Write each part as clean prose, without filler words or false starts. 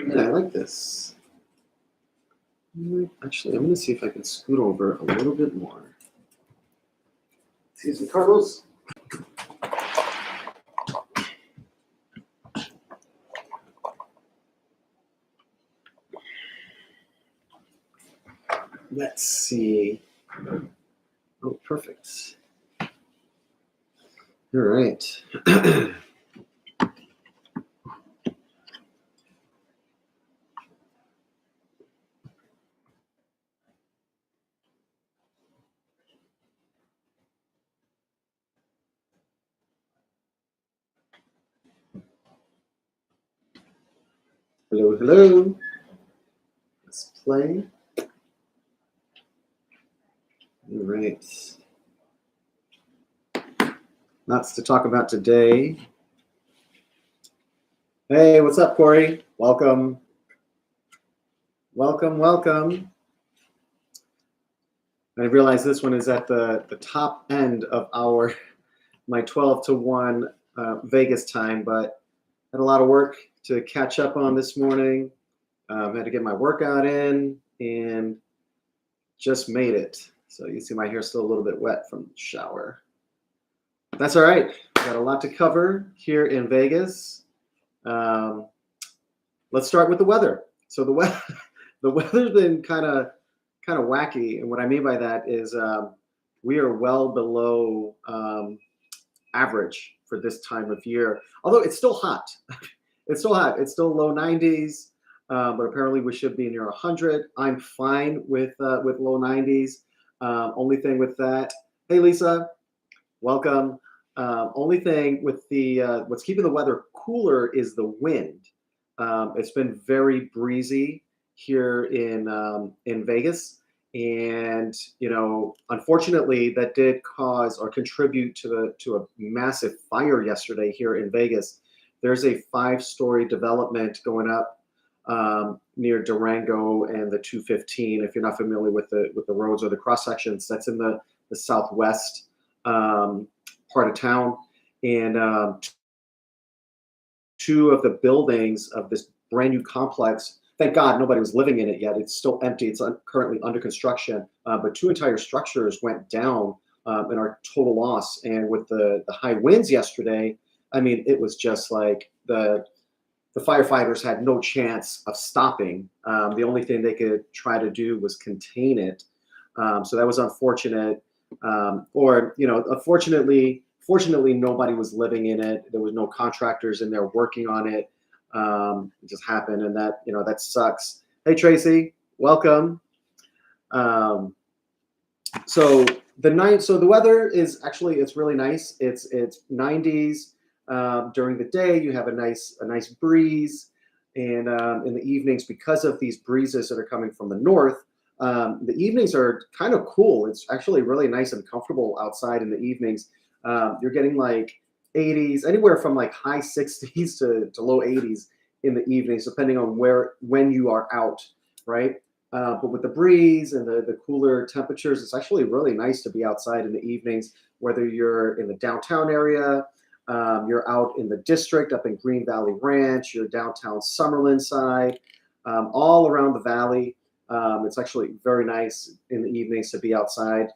Yeah, I like this. Actually, I'm going to see if I can scoot over a little bit more. Excuse me, Carlos. Let's see. Oh, perfect. All right. Hello, hello. Let's play. All right. Lots to talk about today. Hey, what's up, Corey? Welcome. Welcome, welcome. I realize this one is at the top end of my 12 to 1 Vegas time, but had a lot of work to catch up on this morning. Had to get my workout in and just made it. So you see my hair still a little bit wet from the shower. That's all right. Got a lot to cover here in Vegas. Let's start with the weather. So the weather's been kind of wacky, and what I mean by that is we are well below average for this time of year. Although it's still hot. It's still hot. It's still low 90s, but apparently we should be near 100. I'm fine with low 90s. Only thing with that, hey Lisa, welcome. Only thing with the what's keeping the weather cooler is the wind. It's been very breezy here in Vegas, and unfortunately, that did cause or contribute to a massive fire yesterday here in Vegas. There's a 5-story development going up near Durango and the 215. If you're not familiar with the roads or the cross sections, that's in the southwest part of town, and 2 of the buildings of this brand new complex. Thank God nobody was living in it yet. It's still empty. It's currently under construction. But 2 entire structures went down and are total loss. And with the high winds yesterday, I mean, it was just like the firefighters had no chance of stopping. The only thing they could try to do was contain it. So that was unfortunate. Fortunately, nobody was living in it. There was no contractors in there working on it. It just happened, and that sucks. Hey Tracy, welcome. So the weather is actually, it's really nice. It's 90s during the day. You have a nice breeze, and in the evenings, because of these breezes that are coming from the north, the evenings are kind of cool. It's actually really nice and comfortable outside in the evenings. You're getting like 80s, anywhere from like high 60s to low 80s in the evenings, depending on when you are out, right? But with the breeze and the cooler temperatures, it's actually really nice to be outside in the evenings, whether you're in the downtown area, you're out in the district up in Green Valley Ranch, you're downtown Summerlin side, all around the valley. It's actually very nice in the evenings to be outside.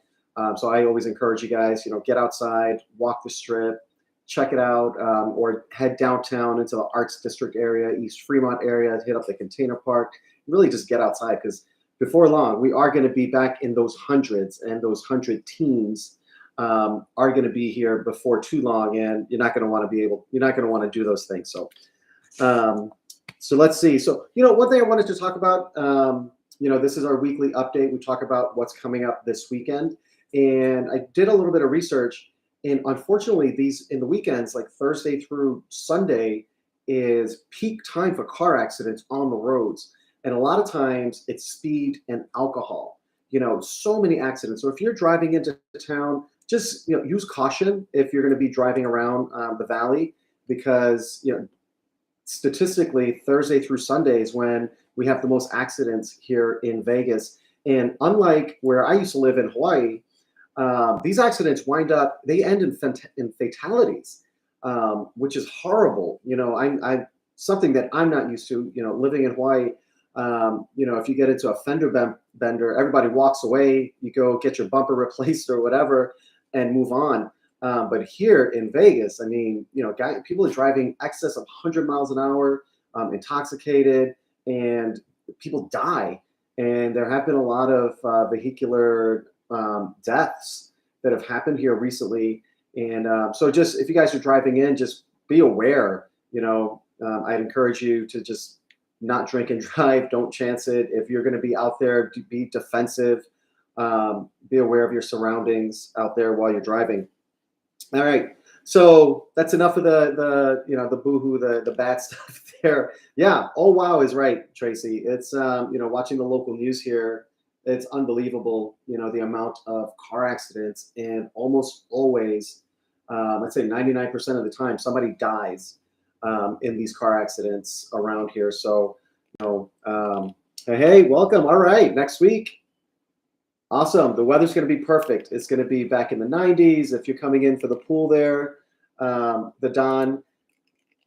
So I always encourage you guys, get outside, walk the strip, check it out, or head downtown into the Arts District area, East Fremont area, hit up the Container Park, really just get outside, because before long, we are going to be back in those hundreds, and those 100 teams are going to be here before too long, and you're not going to want to do those things. So let's see. So, one thing I wanted to talk about, this is our weekly update. We talk about what's coming up this weekend. And I did a little bit of research, and unfortunately, in the weekends, like Thursday through Sunday, is peak time for car accidents on the roads. And a lot of times it's speed and alcohol, so many accidents. So if you're driving into town, just, use caution if you're going to be driving around the valley, because, statistically, Thursday through Sunday is when we have the most accidents here in Vegas. And unlike where I used to live in Hawaii, these accidents they end in fatalities, which is horrible. something that I'm not used to. Living in Hawaii, if you get into a fender bender, everybody walks away. You go get your bumper replaced or whatever, and move on. But here in Vegas, I mean, people are driving excess of 100 miles an hour, intoxicated, and people die. And there have been a lot of vehicular deaths that have happened here recently. And so just if you guys are driving in, just be aware. I'd encourage you to just not drink and drive. Don't chance it. If you're going to be out there, be defensive. Be aware of your surroundings out there while you're driving. All right. So that's enough of the boohoo, the bad stuff there. Yeah. Oh, wow is right, Tracy. It's, watching the local news here, it's unbelievable, the amount of car accidents, and almost always, I'd say 99% of the time, somebody dies in these car accidents around here. So, hey, welcome. All right. Next week. Awesome. The weather's going to be perfect. It's going to be back in the 90s. If you're coming in for the pool there, the Don,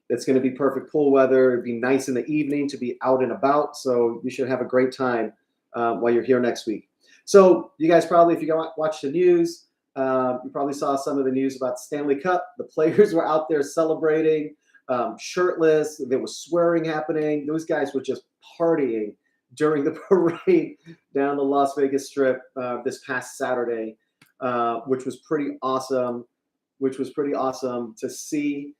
it's going to be perfect pool weather. It'd be nice in the evening to be out and about. So you should have a great time while you're here next week. So you guys probably, if you watch the news, you probably saw some of the news about Stanley Cup. The players were out there celebrating, shirtless. There was swearing happening. Those guys were just partying during the parade down the Las Vegas Strip this past Saturday, which was pretty awesome. To see.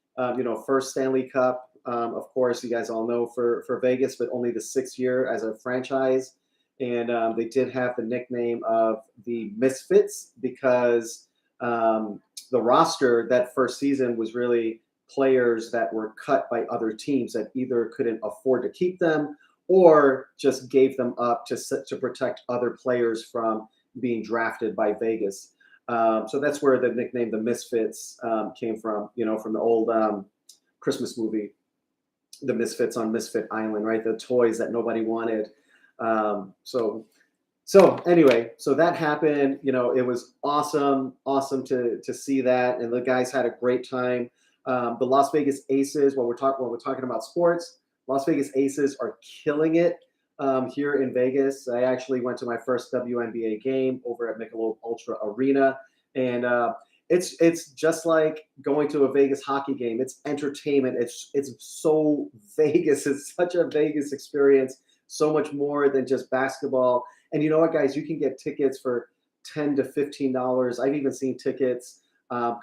First Stanley Cup. Of course, you guys all know for Vegas, but only the 6th year as a franchise. And they did have the nickname of the Misfits because the roster that first season was really players that were cut by other teams that either couldn't afford to keep them or just gave them up to protect other players from being drafted by Vegas. So that's where the nickname the Misfits came from, from the old Christmas movie, The Misfits on Misfit Island, right? The toys that nobody wanted. So anyway, so that happened. It was awesome to see that, and the guys had a great time. The Las Vegas Aces, when we're talking about sports, Las Vegas Aces are killing it here in Vegas. I actually went to my first WNBA game over at Michelob Ultra Arena, and it's just like going to a Vegas hockey game. It's entertainment. It's so Vegas. It's such a Vegas experience. So much more than just basketball. And you know what, guys? You can get tickets for $10 to $15. I've even seen tickets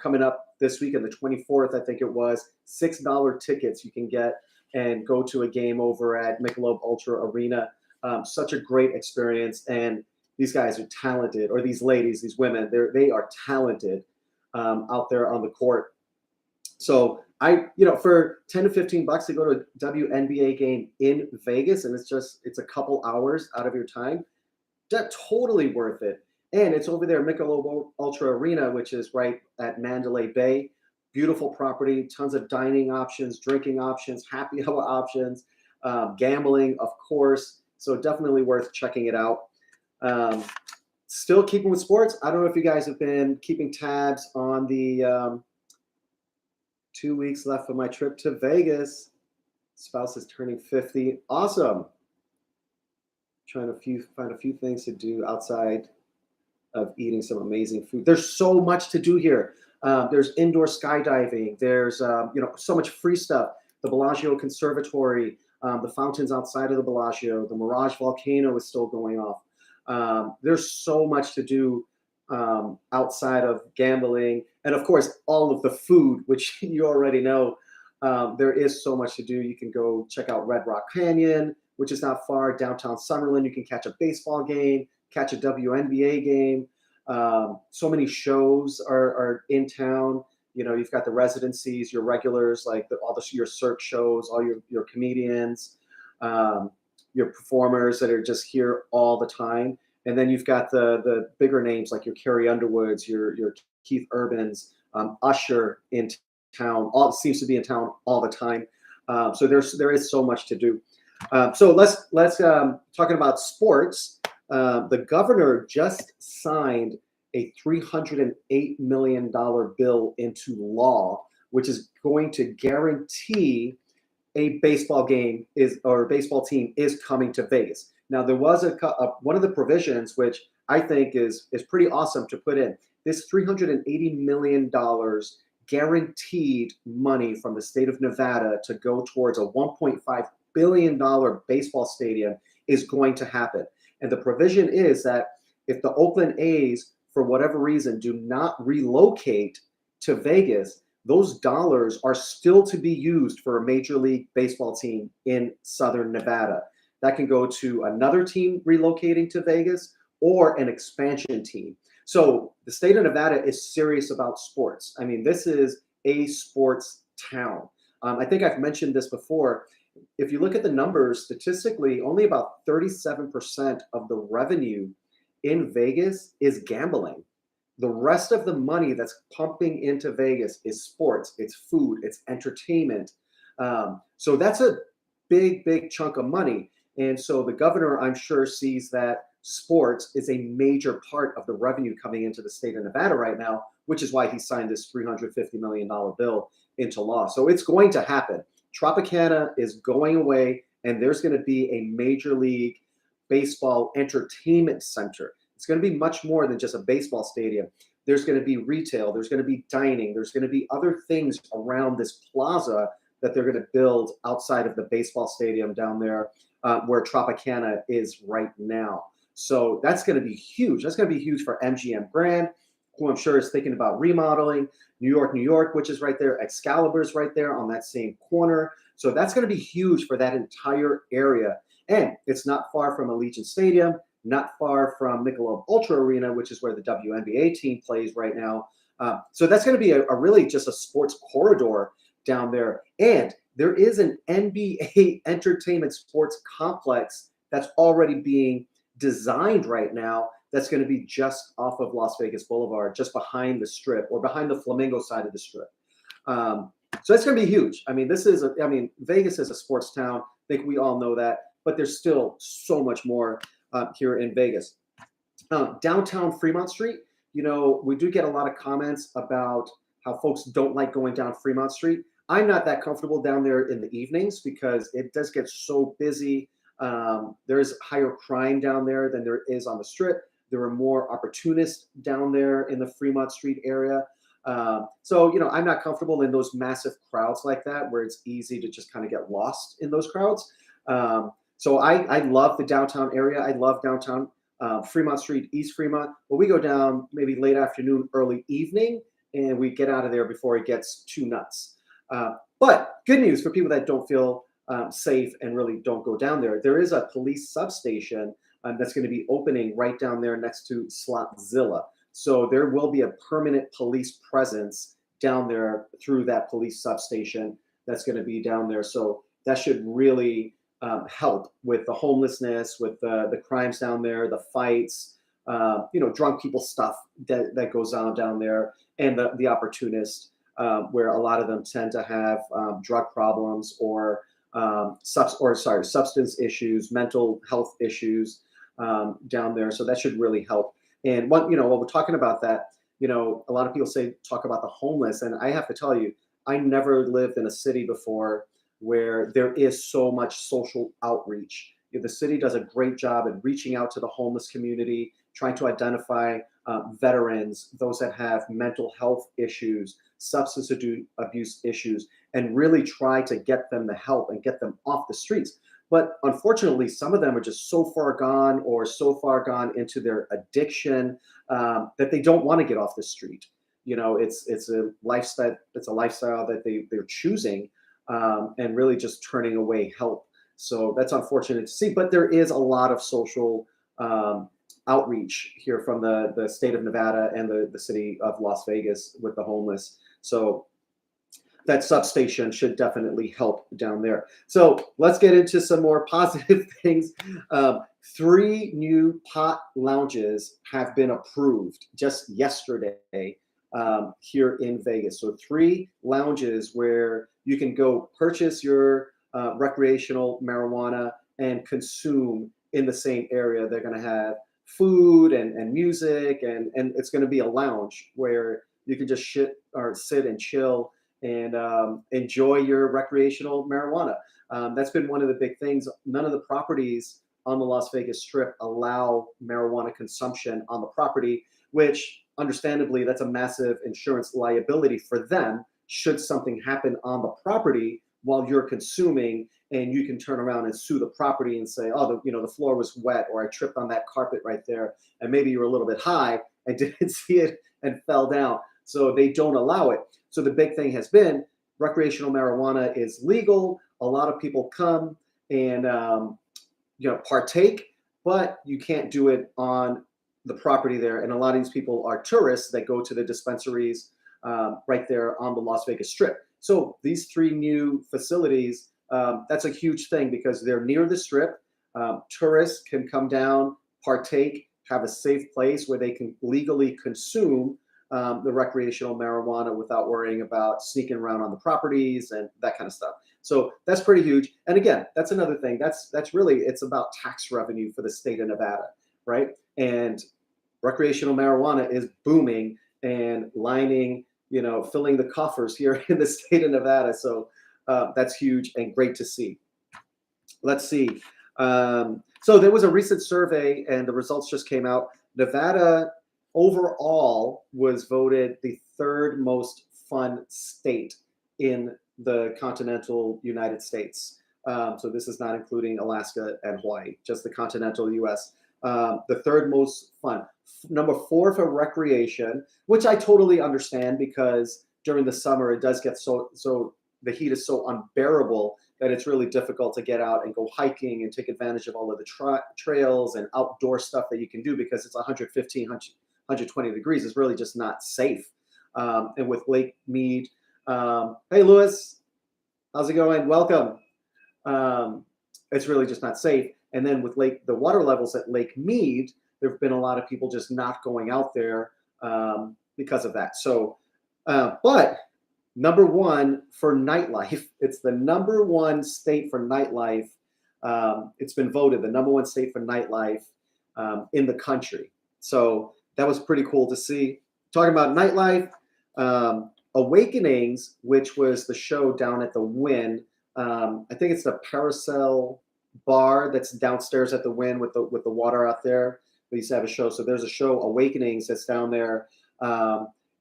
coming up this week on the 24th, I think it was, $6 tickets you can get and go to a game over at Michelob Ultra Arena. Such a great experience. And these guys are talented, or these ladies, these women, they are talented out there on the court. So for $10 to $15 to go to a WNBA game in Vegas, and it's a couple hours out of your time, that's totally worth it. And it's over there, Michelob Ultra Arena, which is right at Mandalay Bay. Beautiful property, tons of dining options, drinking options, happy hour options, gambling, of course. So definitely worth checking it out. Still keeping with sports. I don't know if you guys have been keeping tabs on the 2 weeks left of my trip to Vegas. Spouse is turning 50. Awesome. Trying to find a few things to do outside of eating some amazing food. There's so much to do here. There's indoor skydiving. There's so much free stuff. The Bellagio Conservatory, the fountains outside of the Bellagio, the Mirage volcano is still going off. There's so much to do outside of gambling, and of course all of the food, which you already know. There is so much to do. You can go check out Red Rock Canyon, which is not far. Downtown Summerlin, you can catch a baseball game, catch a WNBA game. So many shows are in town. You've got the residencies, your regulars, like your Cirque shows, all your comedians, your performers that are just here all the time. And then you've got the bigger names like your Carrie Underwoods, your Keith Urbans, Usher in town. Seems to be in town all the time. So there is so much to do. So let's talking about sports. The governor just signed a $308 million bill into law, which is going to guarantee a baseball game is or a baseball team is coming to Vegas. Now there was one of the provisions which I think is pretty awesome to put in. This $380 million guaranteed money from the state of Nevada to go towards a $1.5 billion baseball stadium is going to happen. And the provision is that if the Oakland A's, for whatever reason, do not relocate to Vegas, those dollars are still to be used for a Major League Baseball team in Southern Nevada. That can go to another team relocating to Vegas or an expansion team. So the state of Nevada is serious about sports. I mean, this is a sports town. I think I've mentioned this before. If you look at the numbers, statistically, only about 37% of the revenue in Vegas is gambling. The rest of the money that's pumping into Vegas is sports, it's food, it's entertainment. So that's a big chunk of money. And so the governor, I'm sure, sees that sports is a major part of the revenue coming into the state of Nevada right now, which is why he signed this $350 million bill into law. So it's going to happen. Tropicana is going away, and there's going to be a Major League Baseball entertainment center. It's going to be much more than just a baseball stadium. There's going to be retail. There's going to be dining. There's going to be other things around this plaza that they're going to build outside of the baseball stadium down there where Tropicana is right now. So that's going to be huge. That's going to be huge for MGM Grand, who I'm sure is thinking about remodeling. New York, which is right there. Excalibur's right there on that same corner. So that's going to be huge for that entire area. And it's not far from Allegiant Stadium, not far from Michelob Ultra Arena, which is where the WNBA team plays right now. So that's going to be a really just a sports corridor down there. And there is an NBA entertainment sports complex that's already being designed right now that's going to be just off of Las Vegas Boulevard, just behind the Strip or behind the Flamingo side of the Strip. So it's going to be huge. I mean, Vegas is a sports town. I think we all know that, but there's still so much more here in Vegas. Downtown Fremont Street, we do get a lot of comments about how folks don't like going down Fremont Street. I'm not that comfortable down there in the evenings because it does get so busy. There's higher crime down there than there is on the Strip. There are more opportunists down there in the Fremont Street area. So, I'm not comfortable in those massive crowds like that where it's easy to just kind of get lost in those crowds. So I love the downtown area. I love downtown Fremont Street, East Fremont. But we go down maybe late afternoon, early evening, and we get out of there before it gets too nuts. But good news for people that don't feel safe and really don't go down there. There is a police substation that's going to be opening right down there next to Slotzilla. So there will be a permanent police presence down there through that police substation that's going to be down there. So that should really help with the homelessness, with the crimes down there, the fights, drunk people stuff that goes on down there, and the opportunists, where a lot of them tend to have drug problems or substance issues, mental health issues down there. So that should really help. And when we're talking about that, a lot of people talk about the homeless, and I have to tell you, I never lived in a city before where there is so much social outreach. The city does a great job at reaching out to the homeless community, trying to identify veterans, those that have mental health issues, substance abuse issues, and really try to get them the help and get them off the streets. But unfortunately, some of them are just so far gone or so far gone into their addiction that they don't want to get off the street. It's a lifestyle. It's a lifestyle that they're choosing and really just turning away help. So that's unfortunate to see. But there is a lot of social outreach here from the state of Nevada and the city of Las Vegas with the homeless. So that substation should definitely help down there. So let's get into some more positive things. 3 new pot lounges have been approved just yesterday here in Vegas. So 3 lounges where you can go purchase your recreational marijuana and consume in the same area. They're going to have food and music, and it's going to be a lounge where you can just sit and chill and enjoy your recreational marijuana. That's been one of the big things. None of the properties on the Las Vegas Strip allow marijuana consumption on the property, which understandably, that's a massive insurance liability for them should something happen on the property while you're consuming, and you can turn around and sue the property and say, oh, the floor was wet, or I tripped on that carpet right there, and maybe you were a little bit high and didn't see it and fell down. So they don't allow it. So the big thing has been recreational marijuana is legal. A lot of people come and partake, but you can't do it on the property there. And a lot of these people are tourists that go to the dispensaries right there on the Las Vegas Strip. So these 3 new facilities, that's a huge thing because they're near the Strip. Tourists can come down, partake, have a safe place where they can legally consume the recreational marijuana without worrying about sneaking around on the properties and that kind of stuff. So that's pretty huge. And again, that's another thing. That's really, it's about tax revenue for the state of Nevada, right? And recreational marijuana is booming and lining, filling the coffers here in the state of Nevada. So that's huge and great to see. Let's see. So there was a recent survey and the results just came out. Nevada overall was voted the 3rd most fun state in the continental United States. So this is not including Alaska and Hawaii, just the continental US. The 3rd most fun. Number 4 for recreation, which I totally understand because during the summer it does get so the heat is so unbearable that it's really difficult to get out and go hiking and take advantage of all of the trails and outdoor stuff that you can do because it's 115, 120 degrees. It's really just not safe. And with Lake Mead, hey Lewis, how's it going? Welcome. It's really just not safe. And then with the water levels at Lake Mead, there have been a lot of people just not going out there because of that. So, but number 1 for nightlife, it's the number 1 state for nightlife. It's been voted the number 1 state for nightlife in the country. So that was pretty cool to see. Talking about nightlife, Awakenings, which was the show down at the Wynn. I think it's the Paracel bar that's downstairs at the Wynn with the water out there. We used to have a show. So there's a show, Awakenings, that's down there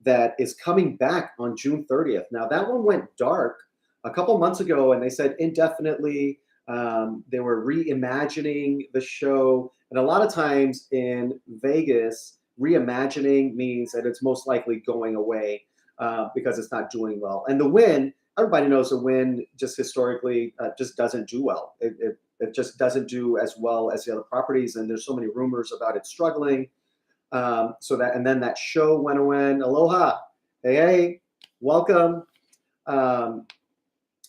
that is coming back on June 30th. Now that one went dark a couple months ago, and they said indefinitely. They were reimagining the show, and a lot of times in Vegas, reimagining means that it's most likely going away because it's not doing well. And the Wynn, everybody knows the Wynn just historically just doesn't do well. It just doesn't do as well as the other properties, and there's so many rumors about it struggling. And then that show went away. Aloha, hey, welcome.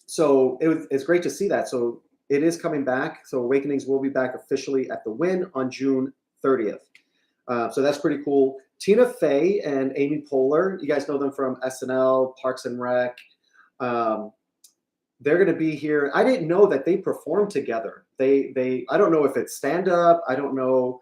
So it's great to see that. So it is coming back. So Awakenings will be back officially at the Wynn on June 30th. So that's pretty cool. Tina Fey and Amy Poehler, you guys know them from SNL, Parks and Rec. They're going to be here. I didn't know that they performed together. I don't know if it's stand up. I don't know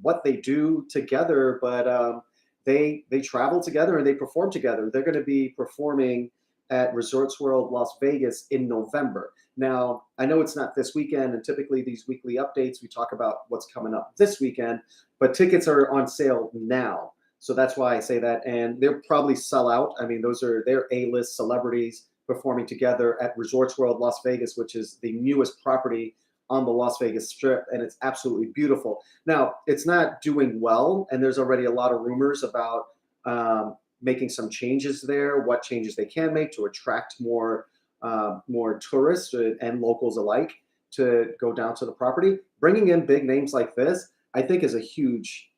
what they do together, but they travel together and they perform together. They're going to be performing at Resorts World Las Vegas in November. Now, I know it's not this weekend, and typically these weekly updates, we talk about what's coming up this weekend, but tickets are on sale now. So that's why I say that, and they'll probably sell out. I mean, they're A-list celebrities performing together at Resorts World Las Vegas, which is the newest property on the Las Vegas Strip, and it's absolutely beautiful. Now, it's not doing well, and there's already a lot of rumors about making some changes there, what changes they can make to attract more tourists and locals alike to go down to the property. Bringing in big names like this, I think, is a huge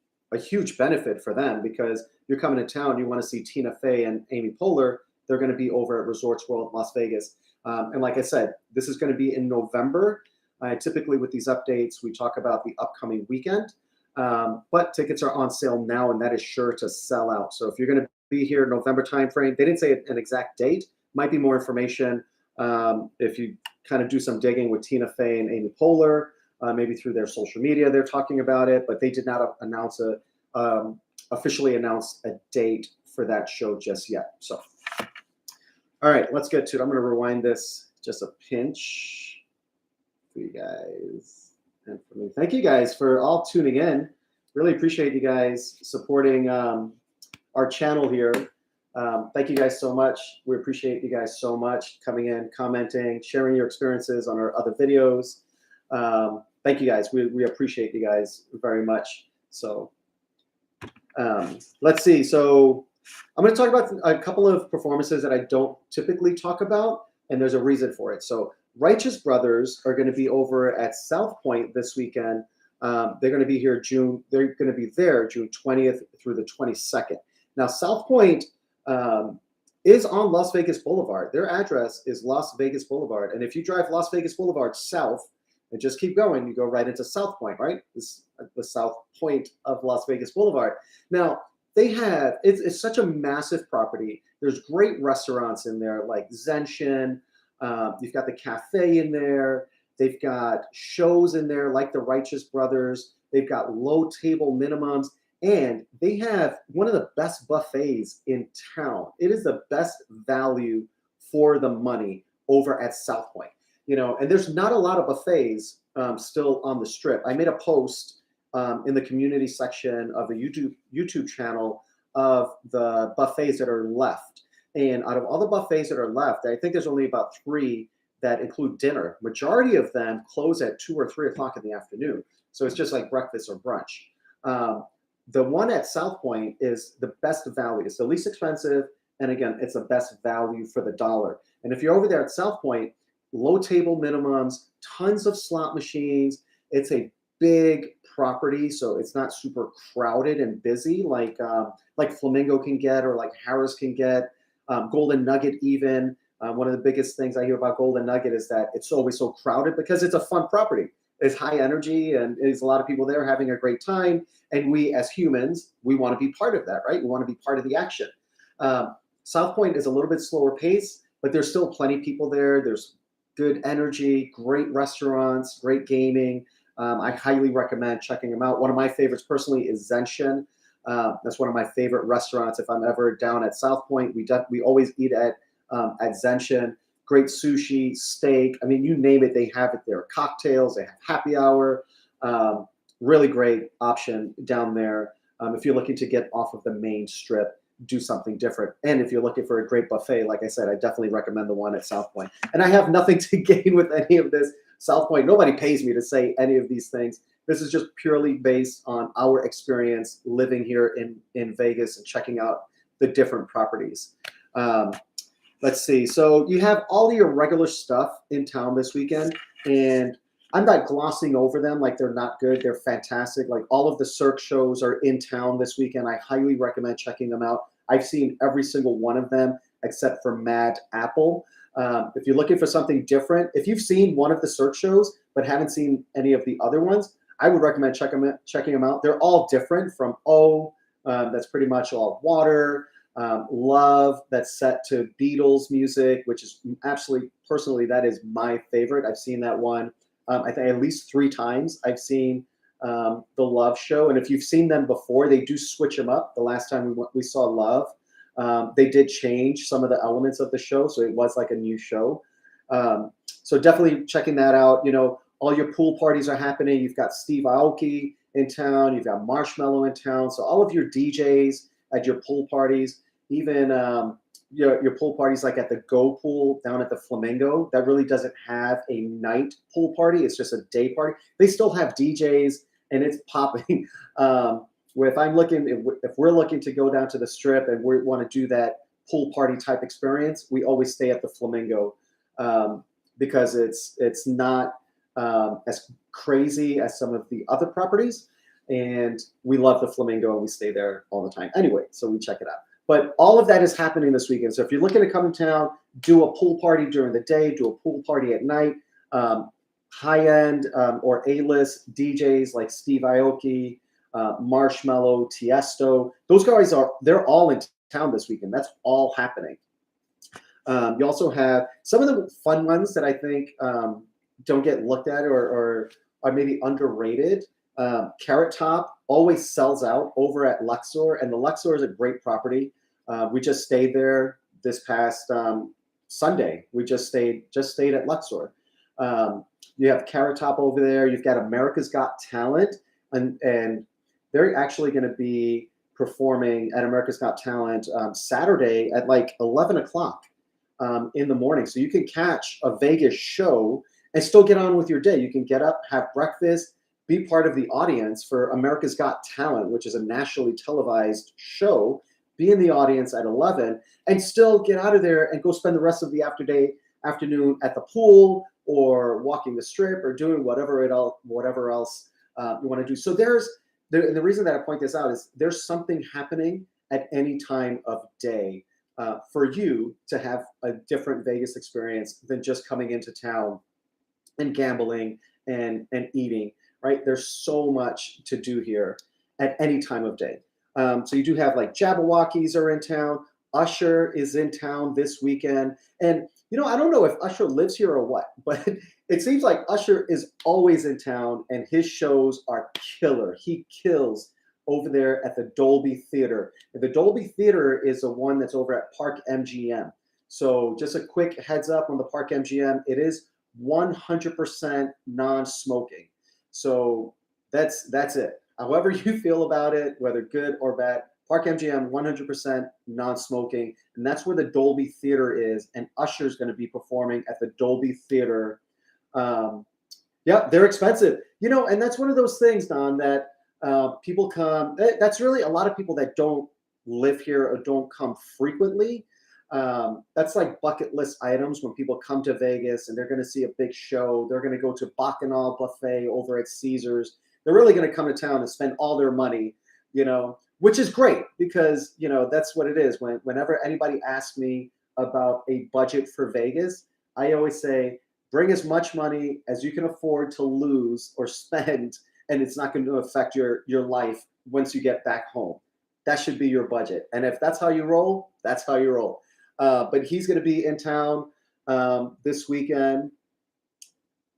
benefit for them, because you're coming to town, you want to see Tina Fey and Amy Poehler. They're going to be over at Resorts World Las Vegas. And like I said, this is going to be in November. Typically with these updates, we talk about the upcoming weekend, but tickets are on sale now, and that is sure to sell out. So if you're going to be here November timeframe, they didn't say an exact date, might be more information if you kind of do some digging with Tina Fey and Amy Poehler, maybe through their social media, they're talking about it, but they did not officially announce a date for that show just yet. So All right, let's get to it. I'm going to rewind this just a pinch for you guys and for me. Thank you guys for all tuning in. Really appreciate you guys supporting our channel here. Thank you guys so much. We appreciate you guys so much coming in, commenting, sharing your experiences on our other videos. Thank you guys. We appreciate you guys very much. So let's see. So I'm going to talk about a couple of performances that I don't typically talk about, and there's a reason for it. So Righteous Brothers are going to be over at South Point this weekend. They're going to be here They're going to be there June 20th through the 22nd. Now, South Point is on Las Vegas Boulevard. Their address is Las Vegas Boulevard, and if you drive Las Vegas Boulevard south and just keep going, you go right into South Point, right? This the South Point of Las Vegas Boulevard. Now, they have it's such a massive property. There's great restaurants in there like Zenshin. You've got the cafe in there. They've got shows in there like the Righteous Brothers. They've got low table minimums, and they have one of the best buffets in town. It is the best value for the money over at South Point. You know, and there's not a lot of buffets still on the Strip. I made a post in the community section of the YouTube channel of the buffets that are left. And out of all the buffets that are left, I think there's only about 3 that include dinner. Majority of them close at 2 or 3 o'clock in the afternoon. So it's just like breakfast or brunch. The one at South Point is the best value. It's the least expensive. And again, it's the best value for the dollar. And if you're over there at South Point, low table minimums, tons of slot machines. It's a big property, so it's not super crowded and busy like Flamingo can get or like Harris can get. Golden Nugget even. One of the biggest things I hear about Golden Nugget is that it's always so crowded because it's a fun property. It's high energy and there's a lot of people there having a great time. And we as humans, we want to be part of that, right? We want to be part of the action. South Point is a little bit slower pace, but there's still plenty of people there. There's good energy, great restaurants, great gaming. I highly recommend checking them out. One of my favorites personally is Zenshin. That's one of my favorite restaurants. If I'm ever down at South Point, we always eat at Zenshin. Great sushi, steak. I mean, you name it, they have it there. Cocktails, they have happy hour. Really great option down there. If you're looking to get off of the main strip, do something different. And if you're looking for a great buffet, like I said, I definitely recommend the one at South Point. And I have nothing to gain with any of this. South Point, nobody pays me to say any of these things. This is just purely based on our experience living here in Vegas and checking out the different properties. Let's see. So you have all your regular stuff in town this weekend, and I'm not glossing over them like they're not good. They're fantastic. Like all of the Cirque shows are in town this weekend. I highly recommend checking them out. I've seen every single one of them except for Mad Apple. If you're looking for something different, if you've seen one of the Cirque shows but haven't seen any of the other ones, I would recommend checking them out. They're all different from that's pretty much all water. Love, that's set to Beatles music, which is absolutely, personally, that is my favorite. I've seen that one, I think at least 3 times. I've seen the Love show. And if you've seen them before, they do switch them up. The last time we saw Love, they did change some of the elements of the show. So it was like a new show. So definitely checking that out. You know, all your pool parties are happening. You've got Steve Aoki in town. You've got Marshmello in town. So all of your DJs at your pool parties, even your pool parties like at the Go Pool down at the Flamingo, that really doesn't have a night pool party. It's just a day party. They still have DJs and it's popping. Where if we're looking to go down to the Strip and we want to do that pool party type experience, we always stay at the Flamingo because it's not as crazy as some of the other properties. And we love the Flamingo and we stay there all the time. Anyway, so we check it out. But all of that is happening this weekend. So if you're looking to come in town, do a pool party during the day, do a pool party at night, high-end or A-list DJs like Steve Aoki, Marshmello, Tiesto. Those guys they're all in town this weekend. That's all happening. You also have some of the fun ones that I think don't get looked at or are maybe underrated. Carrot Top always sells out over at Luxor, and the Luxor is a great property. We just stayed there this past Sunday. We just stayed at Luxor. You have Carrot Top over there. You've got America's Got Talent, and they're actually going to be performing at America's Got Talent Saturday at like 11 o'clock in the morning. So you can catch a Vegas show and still get on with your day. You can get up, have breakfast, be part of the audience for America's Got Talent, which is a nationally televised show. Be in the audience at 11 and still get out of there and go spend the rest of the afternoon at the pool or walking the strip or doing whatever else you want to do. So the reason that I point this out is there's something happening at any time of day for you to have a different Vegas experience than just coming into town and gambling and eating, right? There's so much to do here at any time of day. So you do have like Jabberwockies are in town. Usher is in town this weekend. And, I don't know if Usher lives here or what, but it seems like Usher is always in town and his shows are killer. He kills over there at the Dolby Theater. And the Dolby Theater is the one that's over at Park MGM. So just a quick heads up on the Park MGM, it is 100% non-smoking. So that's it. However you feel about it, whether good or bad, Park MGM, 100% non-smoking. And that's where the Dolby Theater is. And Usher's going to be performing at the Dolby Theater. Yeah, they're expensive. And that's one of those things, Don, that people come. That's really a lot of people that don't live here or don't come frequently. That's like bucket list items when people come to Vegas and they're going to see a big show. They're going to go to Bacchanal Buffet over at Caesars. They're really going to come to town and spend all their money, which is great because, that's what it is. Whenever anybody asks me about a budget for Vegas, I always say, bring as much money as you can afford to lose or spend, and it's not going to affect your life once you get back home. That should be your budget. And if that's how you roll, that's how you roll. But he's going to be in town this weekend.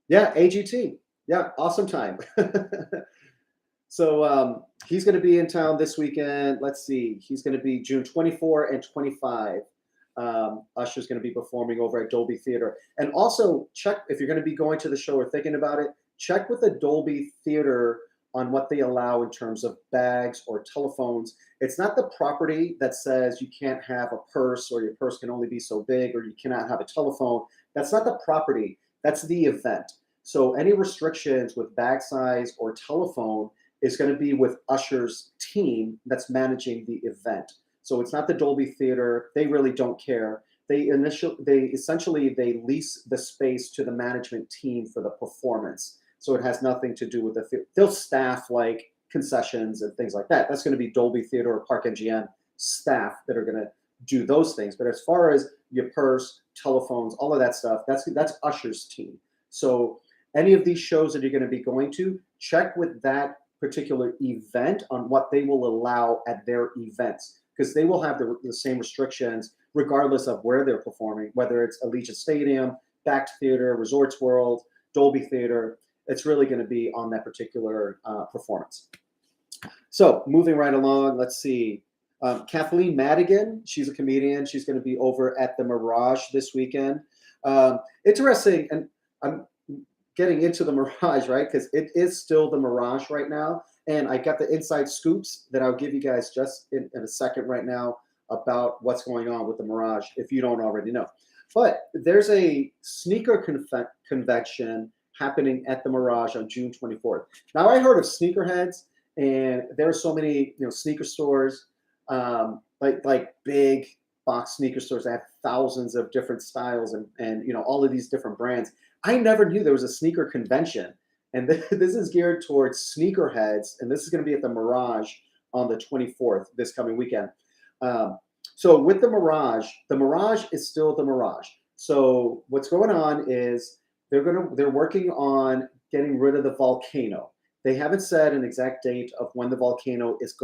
Yeah, AGT. Yeah, awesome time. So he's going to be in town this weekend. Let's see. He's going to be June 24 and 25. Usher's going to be performing over at Dolby Theater. And also check, if you're going to be going to the show or thinking about it, check with the Dolby Theater on what they allow in terms of bags or telephones. It's not the property that says you can't have a purse or your purse can only be so big or you cannot have a telephone. That's not the property. That's the event. So any restrictions with bag size or telephone is going to be with Usher's team that's managing the event. So it's not the Dolby Theater. They really don't care. They essentially lease the space to the management team for the performance. So it has nothing to do with the theater. They'll staff like concessions and things like that. That's going to be Dolby Theater or Park MGM staff that are going to do those things. But as far as your purse, telephones, all of that stuff, that's Usher's team. So any of these shows that you're going to be going to, check with that particular event on what they will allow at their events, because they will have the same restrictions regardless of where they're performing, whether it's Allegiant Stadium, Back Theater, Resorts World, Dolby Theater. It's really going to be on that particular performance. So moving right along, let's see. Kathleen Madigan, she's a comedian. She's going to be over at the Mirage this weekend. Interesting, and I'm getting into the Mirage, right? Because it is still the Mirage right now. And I got the inside scoops that I'll give you guys just in a second right now about what's going on with the Mirage, if you don't already know. But there's a sneaker convention happening at the Mirage on June 24th. Now, I heard of sneakerheads, and there are so many sneaker stores, like big box sneaker stores that have thousands of different styles and all of these different brands. I never knew there was a sneaker convention. And this is geared towards sneakerheads, and this is going to be at the Mirage on the 24th, this coming weekend. So with the Mirage is still the Mirage. So what's going on is they're working on getting rid of the volcano. They haven't said an exact date of when the volcano is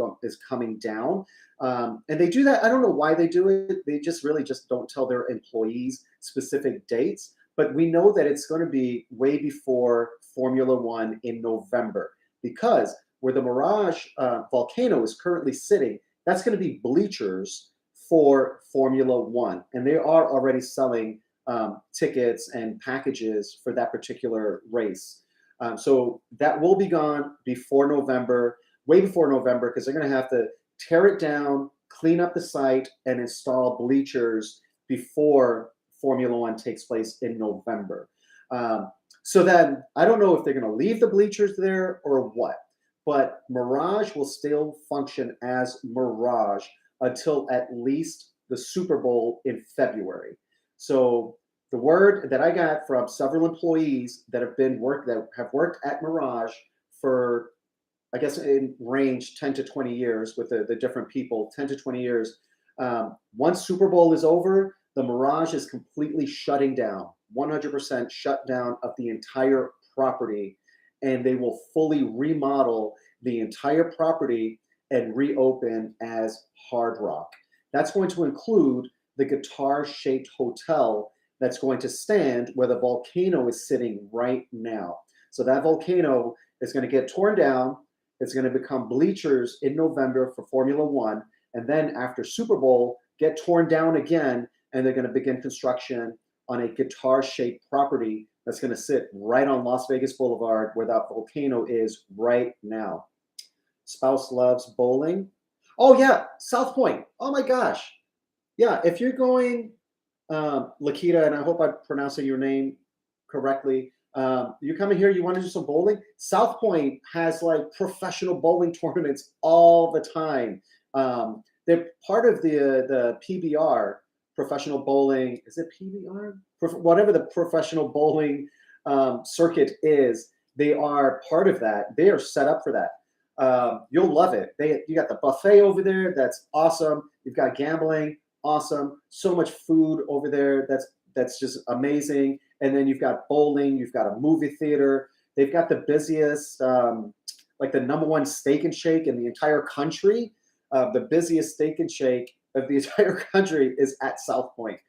coming down, and they do that. I don't know why they do it. They just don't tell their employees specific dates. But we know that it's going to be way before Formula One in November, because where the Mirage volcano is currently sitting, that's going to be bleachers for Formula One, and they are already selling tickets and packages for that particular race. So that will be gone before November, way before November, because they're going to have to tear it down, clean up the site, and install bleachers before Formula One takes place in November. So then I don't know if they're going to leave the bleachers there or what, but Mirage will still function as Mirage until at least the Super Bowl in February. So the word that I got from several employees that have worked at Mirage for, I guess, in range 10 to 20 years with the different people, 10 to 20 years. Once Super Bowl is over, the Mirage is completely shutting down, 100% shut down of the entire property, and they will fully remodel the entire property and reopen as Hard Rock. That's going to include the guitar-shaped hotel that's going to stand where the volcano is sitting right now. So that volcano is going to get torn down. It's going to become bleachers in November for Formula One. And then after Super Bowl, get torn down again, and they're going to begin construction on a guitar-shaped property that's going to sit right on Las Vegas Boulevard where that volcano is right now. Spouse loves bowling. Oh, yeah, South Point. Oh, my gosh. Yeah, if you're going, Lakita, and I hope I'm pronouncing your name correctly, you come in here, you want to do some bowling? South Point has like professional bowling tournaments all the time. They're part of the PBR, professional bowling. Is it PBR? Whatever the professional bowling circuit is, they are part of that. They are set up for that. You'll love it. You got the buffet over there. That's awesome. You've got gambling. Awesome. So much food over there. That's just amazing. And then you've got bowling. You've got a movie theater. They've got the busiest, like the #1 steak and shake in the entire country. The busiest steak and shake of the entire country is at South Point.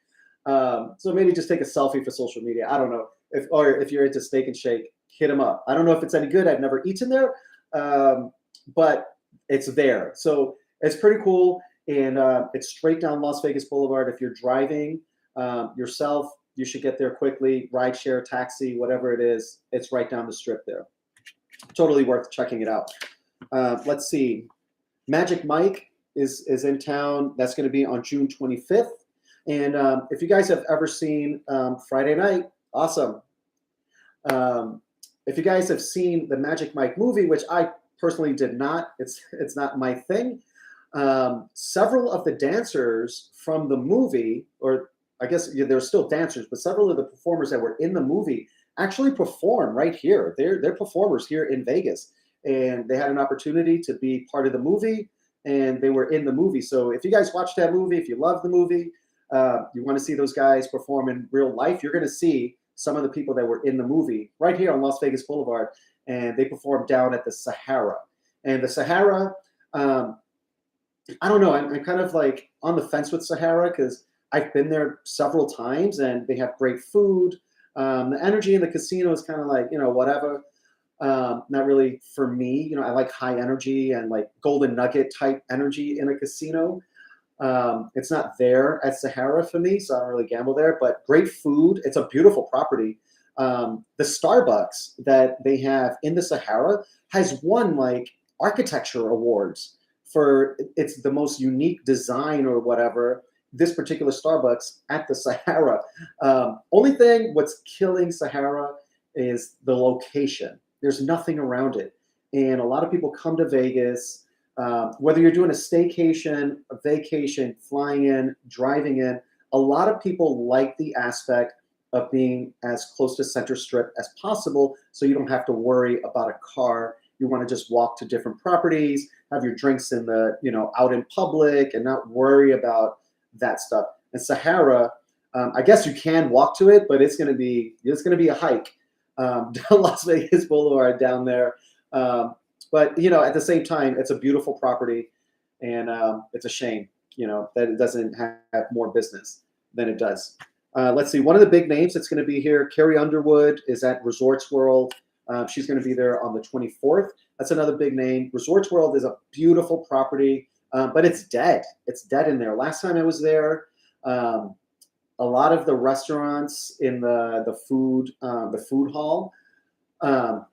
So maybe just take a selfie for social media. I don't know if you're into steak and shake, hit them up. I don't know if it's any good. I've never eaten there, but it's there. So it's pretty cool. And it's straight down Las Vegas Boulevard. If you're driving yourself, you should get there quickly. Rideshare, taxi, whatever it is, it's right down the strip there. Totally worth checking it out. Let's see. Magic Mike is in town. That's going to be on June 25th. And if you guys have ever seen Friday Night, awesome. If you guys have seen the Magic Mike movie, which I personally did not, it's not my thing. Several of the dancers from the movie, or I guess they're still dancers, but several of the performers that were in the movie actually perform right here. They're performers here in Vegas, and they had an opportunity to be part of the movie, and they were in the movie. So if you guys watch that movie, if you love the movie, you want to see those guys perform in real life, you're going to see some of the people that were in the movie right here on Las Vegas Boulevard, and they performed down at the Sahara. And the Sahara, I don't know. I'm kind of like on the fence with Sahara because I've been there several times and they have great food. The energy in the casino is kind of like, whatever. Not really for me. I like high energy and like golden nugget type energy in a casino. It's not there at Sahara for me, so I don't really gamble there. But great food. It's a beautiful property. The Starbucks that they have in the Sahara has won like architecture awards for it's the most unique design or whatever, this particular Starbucks at the Sahara. Only thing what's killing Sahara is the location. There's nothing around it. And a lot of people come to Vegas, whether you're doing a staycation, a vacation, flying in, driving in, a lot of people like the aspect of being as close to Center Strip as possible so you don't have to worry about a car. You want to just walk to different properties, have your drinks in the, out in public and not worry about that stuff. And Sahara, I guess you can walk to it, but it's going to be a hike down Las Vegas Boulevard down there. But, at the same time, it's a beautiful property, and it's a shame, that it doesn't have more business than it does. Let's see. One of the big names that's going to be here, Carrie Underwood, is at Resorts World. She's going to be there on the 24th. That's another big name. Resorts World is a beautiful property. but it's dead. It's dead in there. Last time I was there, a lot of the restaurants in the food hall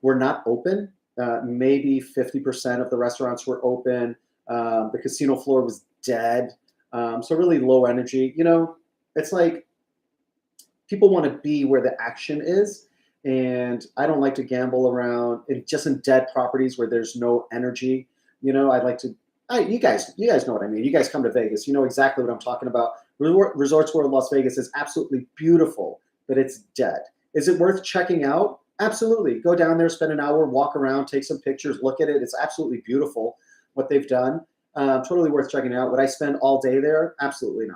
were not open. Maybe 50% of the restaurants were open. The casino floor was dead. So really low energy. You know, it's like people want to be where the action is. And I don't like to gamble around in dead properties where there's no energy. You know, I like to. You guys know what I mean. You guys come to Vegas, you know exactly what I'm talking about. Resorts World Las Vegas is absolutely beautiful, but it's dead. Is it worth checking out? Absolutely. Go down there, spend an hour, walk around, take some pictures, look at it. It's absolutely beautiful what they've done. Totally worth checking out. Would I spend all day there? Absolutely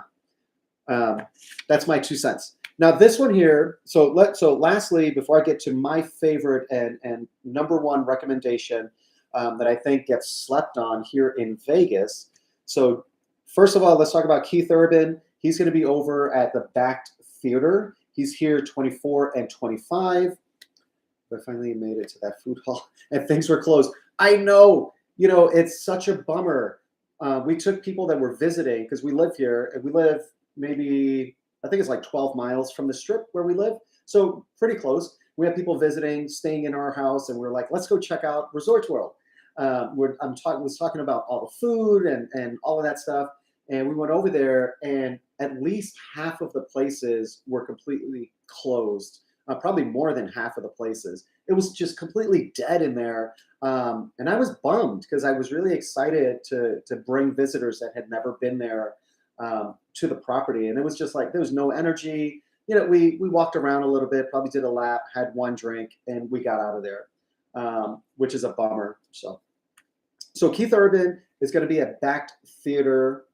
not. That's my 2 cents. Now this one here. So lastly, before I get to my favorite and number one recommendation that I think gets slept on here in Vegas. So first of all, let's talk about Keith Urban. He's going to be over at the Backed Theater. He's here 24 and 25. I finally made it to that food hall and things were closed. I know, you know, it's such a bummer. We took people that were visiting because we live here and we live maybe, I think it's like 12 miles from the strip where we live. So pretty close. We have people visiting, staying in our house, and we're like, let's go check out Resorts World. Was talking about all the food and all of that stuff. And we went over there and at least half of the places were completely closed. Probably more than half of the places. It was just completely dead in there. And I was bummed because I was really excited to bring visitors that had never been there to the property. And it was just like, there was no energy. You know, we walked around a little bit, probably did a lap, had one drink, and we got out of there, which is a bummer. So Keith Urban is going to be at Backed Theater.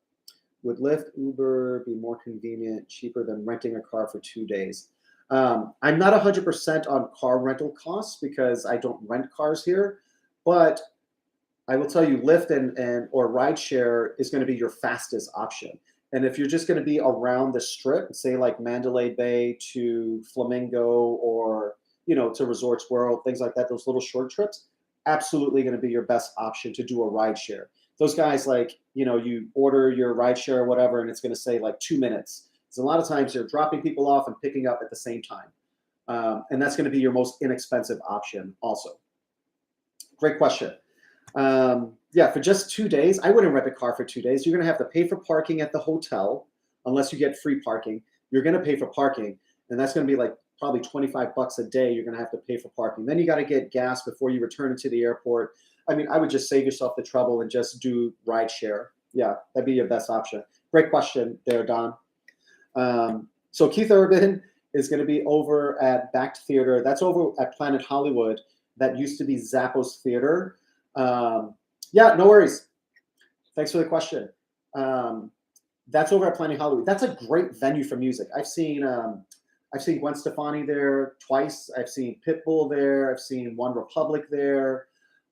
Would Lyft, Uber be more convenient, cheaper than renting a car for 2 days? I'm not 100% on car rental costs because I don't rent cars here, but I will tell you Lyft or rideshare is going to be your fastest option. And if you're just going to be around the strip, say like Mandalay Bay to Flamingo or, you know, to Resorts World, things like that, those little short trips, absolutely going to be your best option to do a rideshare. Those guys, like, you know, you order your rideshare or whatever, and it's going to say like 2 minutes. So a lot of times you're dropping people off and picking up at the same time. And that's going to be your most inexpensive option also. Great question. Yeah, for just 2 days, I wouldn't rent a car for 2 days. You're going to have to pay for parking at the hotel, unless you get free parking. You're going to pay for parking, and that's going to be like probably $25 a day. You're going to have to pay for parking. Then you got to get gas before you return to the airport. I mean, I would just save yourself the trouble and just do rideshare. Yeah, that'd be your best option. Great question there, Don. So Keith Urban is going to be over at Backed Theater. That's over at Planet Hollywood. That used to be Zappos Theater. Yeah, no worries. Thanks for the question. That's over at Planet Hollywood. That's a great venue for music. I've seen Gwen Stefani there twice. I've seen Pitbull there. I've seen One Republic there.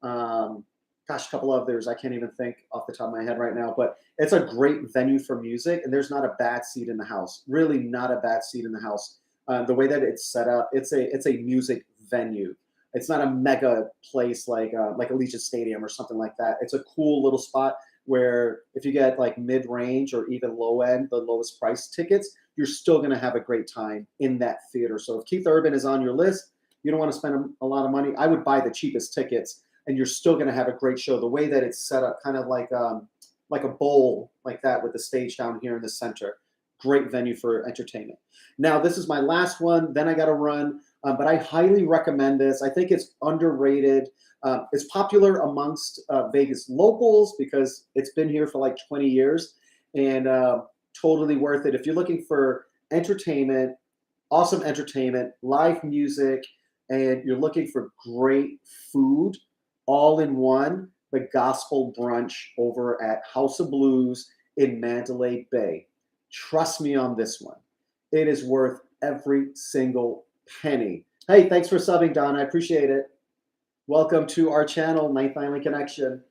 A couple of others I can't even think off the top of my head right now, but it's a great venue for music, and there's not a bad seat in the house. Really, not a bad seat in the house. The way that it's set up, it's a music venue. It's not a mega place like Allegiant Stadium or something like that. It's a cool little spot where if you get like mid-range or even low end, the lowest price tickets, you're still going to have a great time in that theater. So if Keith Urban is on your list, you don't want to spend a lot of money, I would buy the cheapest tickets, and you're still going to have a great show. The way that it's set up, kind of like a bowl like that with the stage down here in the center. Great venue for entertainment. Now, this is my last one. Then I got to run, but I highly recommend this. I think it's underrated. It's popular amongst Vegas locals because it's been here for like 20 years, and totally worth it. If you're looking for entertainment, awesome entertainment, live music, and you're looking for great food, all in one, the Gospel Brunch over at House of Blues in Mandalay Bay. Trust me on this one. It is worth every single penny. Hey, thanks for subbing, Don. I appreciate it. Welcome to our channel, Ninth Island Connection.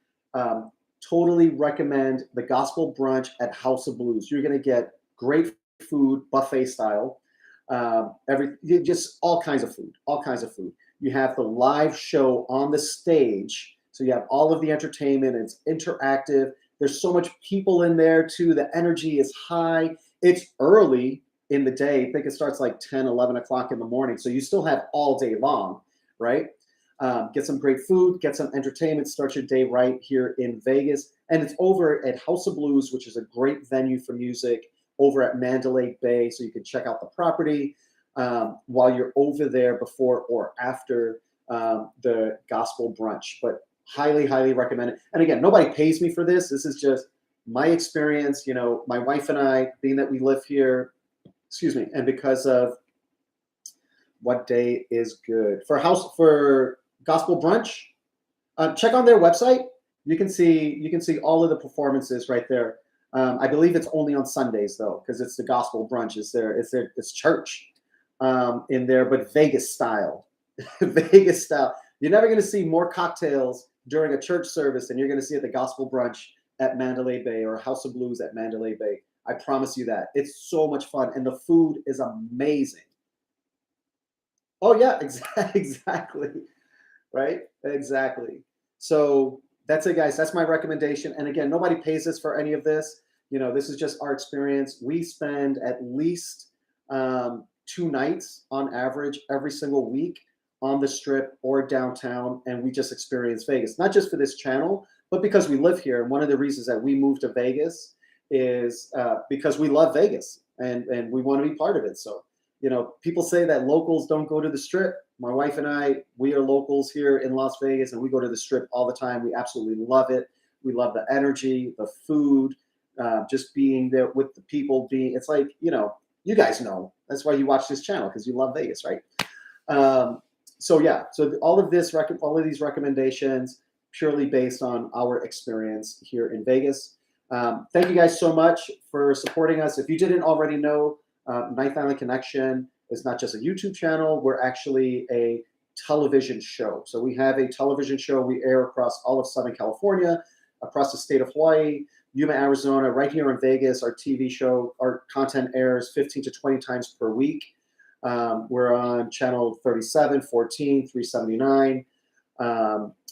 Totally recommend the Gospel Brunch at House of Blues. You're going to get great food, buffet style, just all kinds of food. You have the live show on the stage. So you have all of the entertainment. It's interactive. There's so much people in there too. The energy is high. It's early in the day. I think it starts like 10, 11 o'clock in the morning. So you still have all day long, right? Get some great food, get some entertainment, start your day right here in Vegas. And it's over at House of Blues, which is a great venue for music over at Mandalay Bay. So you can check out the property while you're over there before or after the gospel brunch. But highly, highly recommend it. And again, nobody pays me for this. This is just my experience. You know, my wife and I, being that we live here, and because of what day is good for gospel brunch, check on their website. You can see all of the performances right there. I believe it's only on Sundays though, because it's the gospel brunch. It's church in there, but Vegas style. Vegas style. You're never going to see more cocktails during a church service than you're going to see at the gospel brunch at Mandalay Bay or House of Blues at Mandalay Bay. I promise you that. It's so much fun, and the food is amazing. Oh yeah, exactly. Right? Exactly. So that's it, guys. That's my recommendation. And again, nobody pays us for any of this. You know, this is just our experience. We spend at least 2 nights on average every single week on the Strip or downtown, and we just experience Vegas, not just for this channel, but because we live here. And one of the reasons that we moved to Vegas is because we love Vegas and we want to be part of it. So, you know, people say that locals don't go to the Strip. My wife and I, we are locals here in Las Vegas, and we go to the Strip all the time. We absolutely love it. We love the energy, the food, just being there with the people. It's like, you know, you guys know. That's why you watch this channel, because you love Vegas, right? So yeah, so all of these recommendations purely based on our experience here in Vegas. Thank you guys so much for supporting us. If you didn't already know, Ninth Island Connection is not just a YouTube channel. We're actually a television show. So we have a television show. We air across all of Southern California, across the state of Hawaii, Yuma, Arizona, right here in Vegas. Our TV show, our content airs 15 to 20 times per week. We're on channel 37, 14, 379.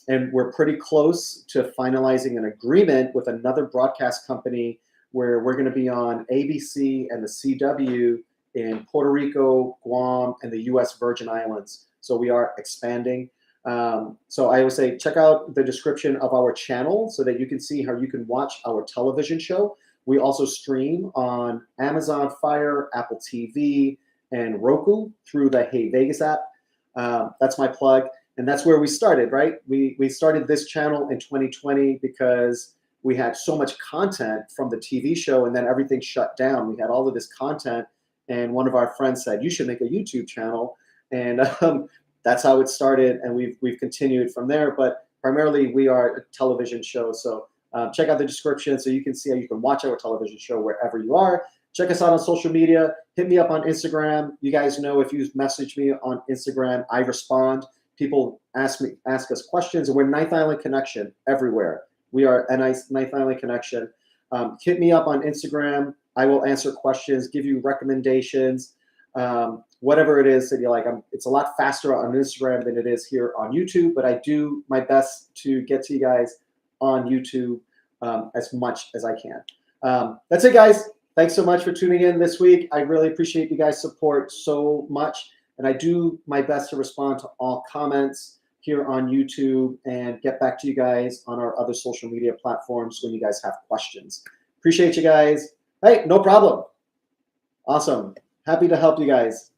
And we're pretty close to finalizing an agreement with another broadcast company where we're going to be on ABC and the CW in Puerto Rico, Guam, and the U.S. Virgin Islands. So we are expanding. So I would say check out the description of our channel so that you can see how you can watch our television show. We also stream on Amazon Fire, Apple TV, and Roku through the Hey Vegas app. That's my plug. And that's where we started, right? We started this channel in 2020 because we had so much content from the TV show, and then everything shut down. We had all of this content, and one of our friends said, you should make a YouTube channel. And that's how it started, and we've continued from there. But primarily, we are a television show. So check out the description so you can see how you can watch our television show wherever you are. Check us out on social media. Hit me up on Instagram. You guys know if you message me on Instagram, I respond. People ask us questions, and we're Ninth Island Connection everywhere. We are a Ninth Island Connection. Hit me up on Instagram. I will answer questions, give you recommendations, whatever it is that you like. It's a lot faster on Instagram than it is here on YouTube, but I do my best to get to you guys on YouTube as much as I can. That's it, guys. Thanks so much for tuning in this week. I really appreciate you guys' support so much. And I do my best to respond to all comments here on YouTube and get back to you guys on our other social media platforms when you guys have questions. Appreciate you guys. Hey, no problem. Awesome. Happy to help you guys.